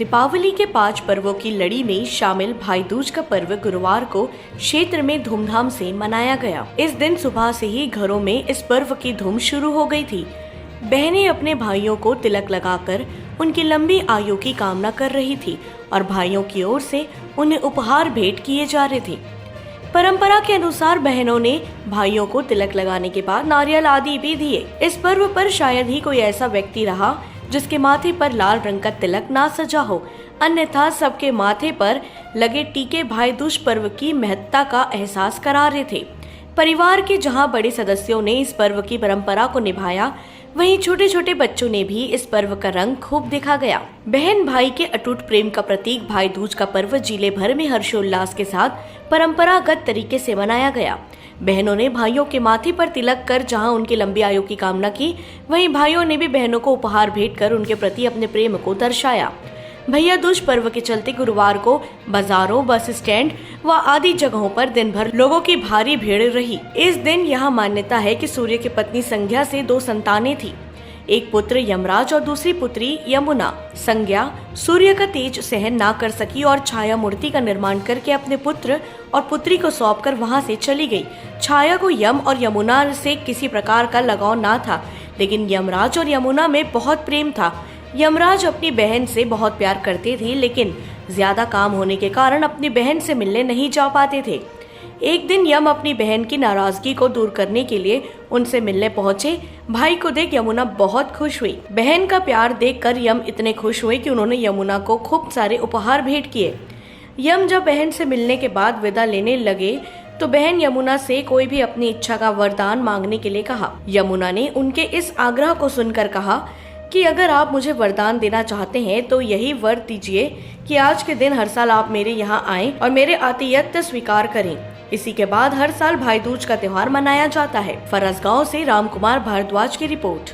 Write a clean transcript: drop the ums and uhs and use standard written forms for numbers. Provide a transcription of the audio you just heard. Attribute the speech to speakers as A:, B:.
A: दीपावली के 5 पर्वों की लड़ी में शामिल भाई दूज का पर्व गुरुवार को क्षेत्र में धूमधाम से मनाया गया। इस दिन सुबह से ही घरों में इस पर्व की धूम शुरू हो गई थी। बहनें अपने भाइयों को तिलक लगाकर उनकी लंबी आयु की कामना कर रही थी और भाइयों की ओर से उन्हें उपहार भेंट किए जा रहे थे। परंपरा के अनुसार बहनों ने भाइयों को तिलक लगाने के बाद नारियल आदि भी दिए। इस पर्व पर शायद ही कोई ऐसा व्यक्ति रहा जिसके माथे पर लाल रंग का तिलक ना सजा हो, अन्यथा सबके माथे पर लगे टीके भाई दूज पर्व की महत्ता का एहसास करा रहे थे। परिवार के जहां बड़े सदस्यों ने इस पर्व की परंपरा को निभाया, वहीं छोटे छोटे बच्चों ने भी इस पर्व का रंग खूब देखा गया। बहन भाई के अटूट प्रेम का प्रतीक भाई दूज का पर्व जिले भर में हर्षोल्लास के साथ परंपरागत तरीके से मनाया गया। बहनों ने भाइयों के माथे पर तिलक कर जहां उनकी लंबी आयु की कामना की, वहीं भाइयों ने भी बहनों को उपहार भेंट कर उनके प्रति अपने प्रेम को दर्शाया। भैया दूज पर्व के चलते गुरुवार को बाजारों, बस स्टैंड व आदि जगहों पर दिन भर लोगों की भारी भीड़ रही। इस दिन यहाँ मान्यता है कि सूर्य की पत्नी संज्ञा से 2 संतानें थी, एक पुत्र यमराज और दूसरी पुत्री यमुना। संज्ञा सूर्य का तेज सहन ना कर सकी और छाया मूर्ति का निर्माण करके अपने पुत्र और पुत्री को सौंपकर वहां से चली गई। छाया को यम और यमुना से किसी प्रकार का लगाव ना था, लेकिन यमराज और यमुना में बहुत प्रेम था। यमराज अपनी बहन से बहुत प्यार करते थे, लेकिन ज्यादा काम होने के कारण अपनी बहन से मिलने नहीं जा पाते थे। एक दिन यम अपनी बहन की नाराजगी को दूर करने के लिए उनसे मिलने पहुंचे। भाई को देख यमुना बहुत खुश हुई। बहन का प्यार देखकर यम इतने खुश हुए कि उन्होंने यमुना को खूब सारे उपहार भेंट किए। यम जब बहन से मिलने के बाद विदा लेने लगे तो बहन यमुना से कोई भी अपनी इच्छा का वरदान मांगने के लिए कहा। यमुना ने उनके इस आग्रह को सुनकर कहा कि अगर आप मुझे वरदान देना चाहते हैं तो यही वर दीजिए कि आज के दिन हर साल आप मेरे यहाँ आएं और मेरे आतिथ्य स्वीकार करें। इसी के बाद हर साल भाई दूज का त्योहार मनाया जाता है। फरसगांव से रामकुमार भारद्वाज की रिपोर्ट।